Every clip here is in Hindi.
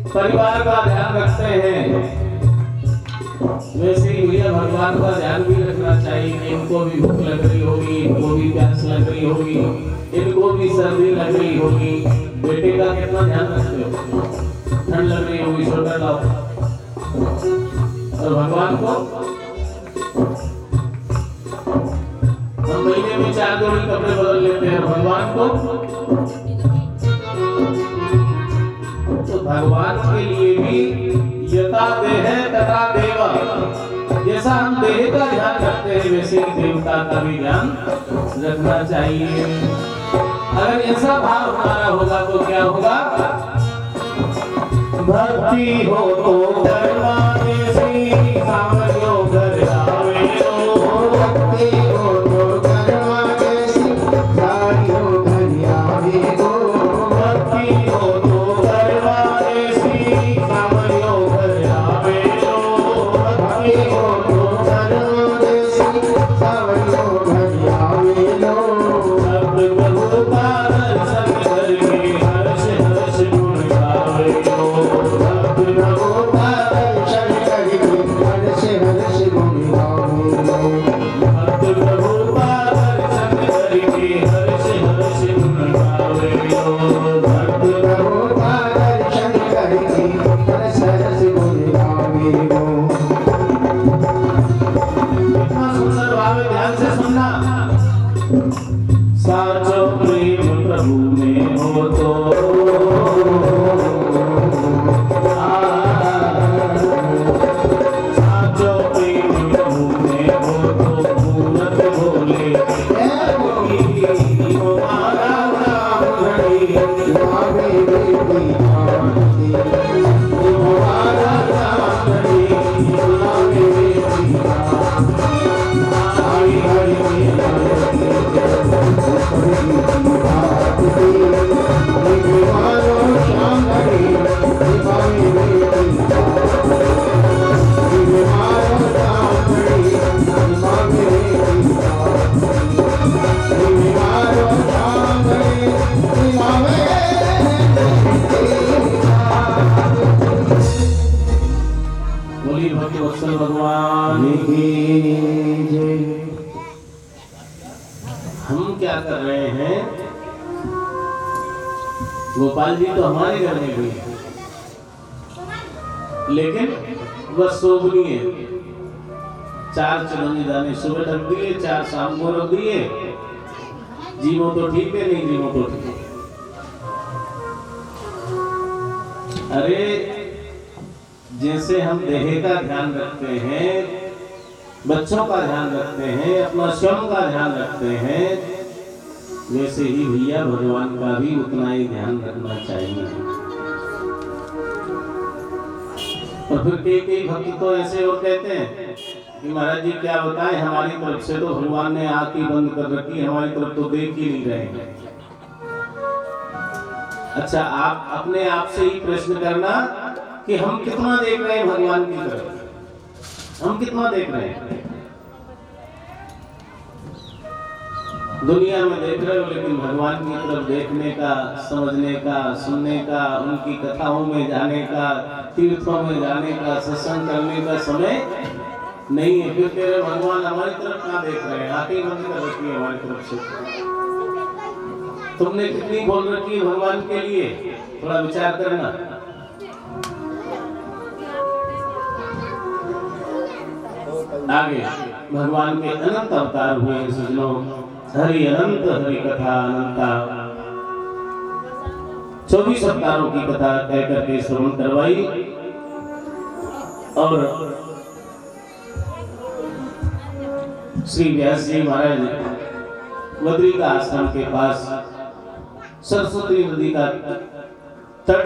परिवार का ध्यान रखते हैं, वैसे ही भैया भगवान का ध्यान भी रखना चाहिए। इनको भी भूख लग रही होगी, इनको भी प्यास लग रही होगी, इनको भी सर्दी लग रही होगी। बेटे का कितना ध्यान रखते हो? ठंड लग रही होगी, स्वेटर लाओ। और भगवान को हम महीने में 4 जोड़ी कपड़े बदल लेते हैं, भगवान को तो भगवान के लिए भी यथा देह जैसा हम देह का ध्यान रखते हैं वैसे देवता का भी ध्यान रखना चाहिए। अगर ऐसा भाव हमारा होगा तो क्या होगा? भक्ति हो तो करवाने से सामर्यो घर आवे रो। भक्ति हो तो करवाने से सामर्यो घर आवे रो। भक्ति हो तो करवाने से सामर्यो घर आवे रो। भक्ति हो तो करवाने से सामर्यो घर आवे रो। प्रभु का दर्शन करके हर्ष हर्ष गुण गावे रो। प्रभु का दर्शन करके हर्ष हर्ष गुण गावे रो। प्रभु का दर्शन करके हर्ष हर्ष गुण गावे रो। प्रभु का दर्शन करके हर्ष हर्ष गुण गावे रो। कितना सुंदर भाव है, ध्यान से सुनना। साचो प्रेम प्रभु में हो तो साचो प्रेम प्रभु में हो तो पूरत भोले हमारा नाम घड़ी लावे बेटी आरती। हमारा नाम घड़ी लावे बेटी आई हरि बोली भक्ति वत्सल भगवान की जय। हम क्या कर रहे हैं? गोपाल जी तो हमारे घर में भी है, लेकिन वह शोभनी है। 4 चुनौनी दाने सुबह रख दिए, 4 शाम को रख दिए। जीवो तो ठीक है, नहीं जीवो तो ठीक है। अरे जैसे हम देह का ध्यान रखते हैं, बच्चों का ध्यान रखते हैं, अपना स्वयं का ध्यान रखते हैं, वैसे ही भैया भगवान का भी उतना ही ध्यान रखना चाहिए। और फिर कई भक्त तो ऐसे और कहते हैं कि महाराज जी क्या बताएं, हमारी तरफ से तो भगवान ने आंख ही बंद कर रखी, हमारी तरफ तो देख ही नहीं रहे हैं। अच्छा, आप अपने आप से ही प्रश्न करना कि हम कितना देख रहे हैं भगवान की तरफ, हम कितना देख रहे हैं। दुनिया में देख रहे हो, लेकिन भगवान की तरफ देखने का, समझने का, सुनने का, उनकी कथाओं में जाने का, तीर्थों में जाने का, सत्संग करने का समय नहीं है। फिर तेरे भगवान हमारी तरफ कहाँ देख रहे हैं? आंखें बंद कर रखी है हमारी तरफ से। तुमने कितनी खोल रखी है भगवान के लिए? थोड़ा विचार करना। आगे भगवान के अनंत अवतार हुए सज्जनों। हरि अनंत हरि कथा अनंता। 24 अवतारों की कथा कह करके श्रवण करवाई। और श्री व्यास जी महाराज बद्री का आश्रम के पास सरस्वती नदी का तट,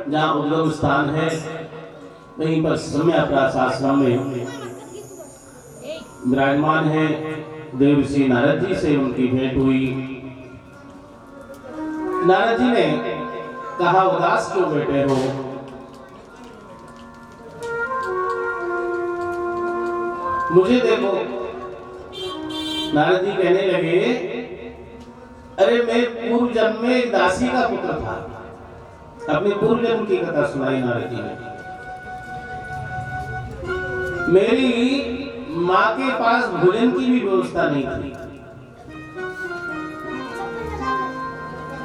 जहाँ उद्गम स्थान है, वहीं पर सम्याप्रास आश्रम में विराजमान है। देवर्षि नारद जी से उनकी भेंट हुई। नारद जी ने कहा, उदास क्यों बैठे हो? मुझे देखो। नारद जी कहने लगे, अरे मैं पूर्व जन्म में एक दासी का पुत्र था। अपने पूर्व जन्म की कथा सुनाई नारद जी ने। मेरी माँ के पास भोजन की भी व्यवस्था नहीं थी।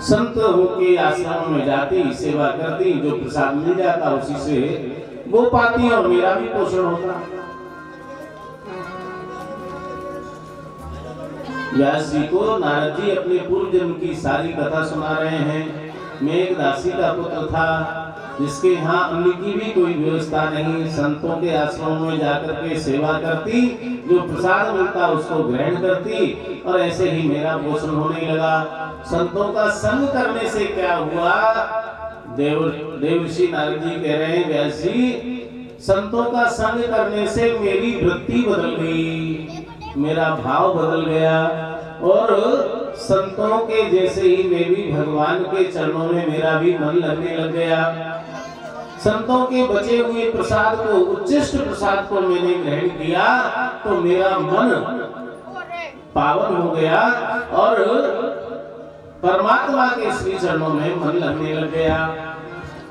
संत होके आश्रम में जाती, सेवा करती, जो प्रसाद मिल जाता उसी से वो पाती और मेरा भी पोषण होता। व्यास जी को नारद जी अपने पूर्व जन्म की सारी कथा सुना रहे हैं। मैं एक दासी का पुत्र था, जिसके यहाँ अन्न की भी कोई व्यवस्था नहीं, संतों के आश्रम में जाकर के सेवा करती, जो प्रसाद मिलता उसको ग्रहण करती, और ऐसे ही मेरा पोषण होने लगा। संतों का संग करने से क्या हुआ? देवर्षि नारद जी कह रहे हैं, व्यास जी, संतों का संग करने से मेरी वृत्ति बदल गई, मेरा भाव बदल गया, और संतों के जैसे ही मैं भी भगवान के चरणों में मेरा भी मन लगने लग गया। संतों के बचे हुए प्रसाद को, उच्चिष्ट प्रसाद को मैंने ग्रहण किया तो मेरा मन पावन हो गया और परमात्मा के श्री चरणों में मन लगने लग गया।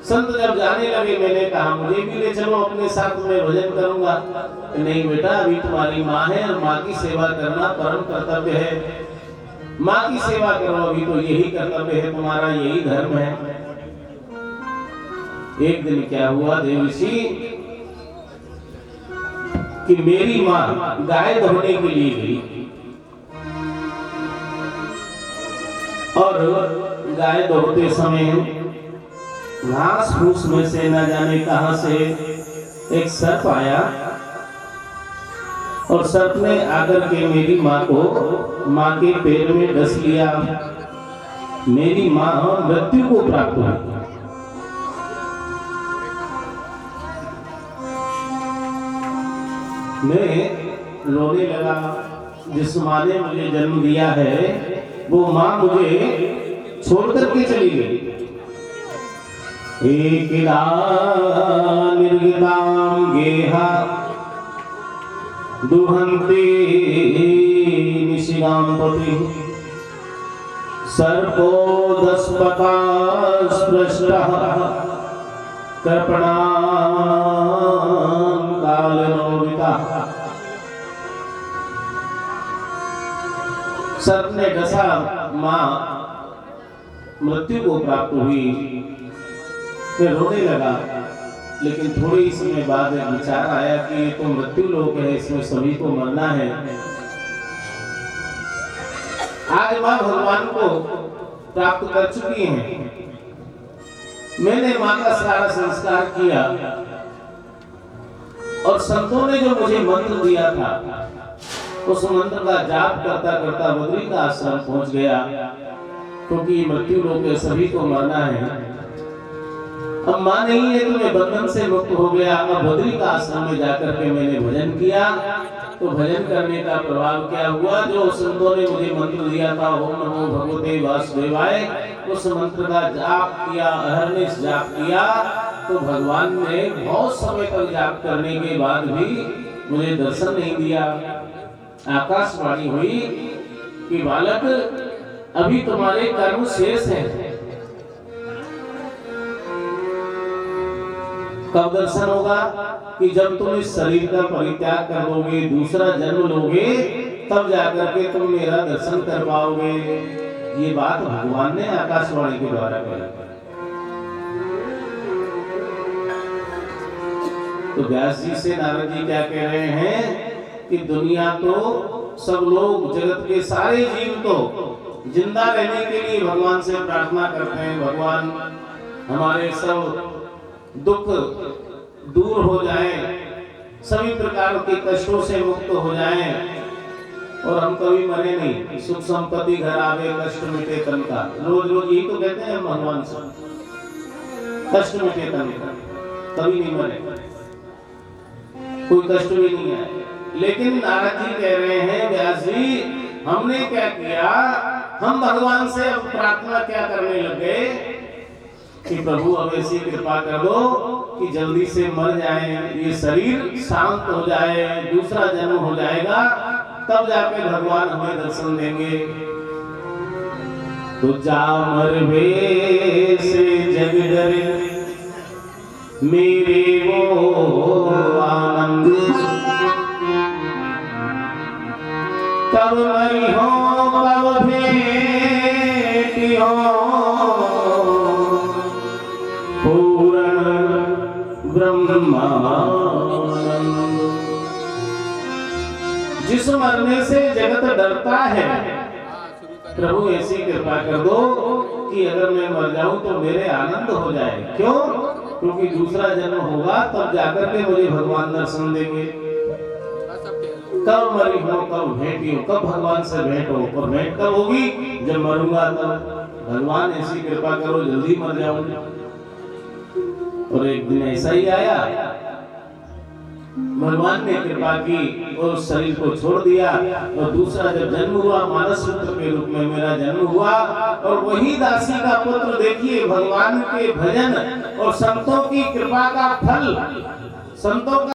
संत जब जाने लगे, मैंने कहा मुझे भी ले चलो अपने साथ, में भजन करूंगा। नहीं बेटा, अभी तुम्हारी माँ है और माँ की सेवा करना परम कर्तव्य है, माँ की सेवा करो, अभी तो यही कर्तव्य है तुम्हारा, यही धर्म है। एक दिन क्या हुआ देवर्षि कि मेरी माँ गाय धोने के लिए गई और गाय धोते समय घास फूस में से न जाने कहां से एक सर्प आया और सर्प ने आकर के मेरी माँ को, माँ के पैर में डस लिया। मेरी माँ मृत्यु को प्राप्त हुई। मैं रोने लगा। जिस माँ ने मुझे जन्म दिया है वो माँ मुझे छोड़कर के चली गई। एकदा निर्गितां गेहा दुहन्ति निशिगां पति सर्पो दस्पता स्पृष्टः कर्पणां कालनोविता। सर्प ने डसा, माँ मृत्यु को प्राप्त हुई। मैं रोने लगा, लेकिन थोड़ी ही समय बाद विचार आया कि ये तो मृत्यु लोक है, इसमें सभी को मरना है। आज माँ भगवान को प्राप्त कर चुकी हैं। मैंने माँ का सारा संस्कार किया और संतों ने जो मुझे मंत्र दिया था उस मंत्र का जाप करता करता बद्री का आश्रम पहुंच गया, क्योंकि मृत्यु लोक है, सभी को मरना है। अब माँ नहीं है तो मैं बंधन से मुक्त हो गया। अब बद्री का आश्रम में जाकर के मैंने भजन किया, तो भजन करने का प्रभाव क्या हुआ? जो संतों ने मुझे मंत्र दिया था, ओम नमो भगवते वासुदेवाय, उस मंत्र का जाप किया, अहरनिश जाप किया, तो भगवान ने बहुत समय तक जाप करने के बाद भी मुझे दर्शन नहीं दिया। आकाशवाणी हुई कि बालक, अभी तुम्हारे कर्म शेष हैं। कब दर्शन होगा? कि जब तुम इस शरीर का परित्याग करोगे, दूसरा जन्म लोगे, तब जाकर के तुम मेरा दर्शन कर पाओगे। ये बात भगवान ने आकाशवाणी के द्वारा कही। तो व्यास जी से नारद जी क्या कह रहे हैं कि दुनिया तो सब लोग, जगत के सारे जीव तो जिंदा रहने के लिए भगवान से प्रार्थना करते हैं, भगवान हमारे सब दुख दूर हो जाए, सभी प्रकार के कष्टों से मुक्त हो जाएं और हम कभी मरे नहीं। सुख संपत्ति घर आवे, कष्ट मिटे तन का। रोज रोज यही तो कहते हैं भगवान से, कष्ट मिटे तन का, कभी नहीं मरे, कोई कष्ट भी नहीं आए। लेकिन नारद जी कह रहे हैं, व्यास जी हमने क्या किया? हम भगवान से अब प्रार्थना क्या करने लगे कि प्रभु अब ऐसी कृपा कर दो कि जल्दी से मर जाए, ये शरीर शांत हो जाए, दूसरा जन्म हो जाएगा, तब जाके भगवान हमें दर्शन देंगे। तो जा मरवे से जग डरे मेरे वो आनंद, कब मरी हो कब भेटी हो पूर्ण ब्रह्मानंद। जिस मरने से जगत डरता है, प्रभु ऐसी कृपा कर दो कि अगर मैं मर जाऊं तो मेरे आनंद हो जाए। क्यों? क्योंकि दूसरा जन्म होगा तब जाकर के मुझे भगवान दर्शन देंगे। कब मरी हो, कब भेंटी हो, कब भगवान से भेंट हो, और भेंट कब होगी? जब मरूंगा तब। भगवान ऐसी कृपा करो जल्दी मर जाऊं। और एक दिन ऐसा ही आया, भगवान ने कृपा की और उस शरीर को छोड़ दिया। और दूसरा जब जन्म हुआ मानस पुत्र के रूप में मेरा जन्म हुआ, और वही दासी का पुत्र देखिए भगवान के भजन और संतों की कृपा का फल, संतों का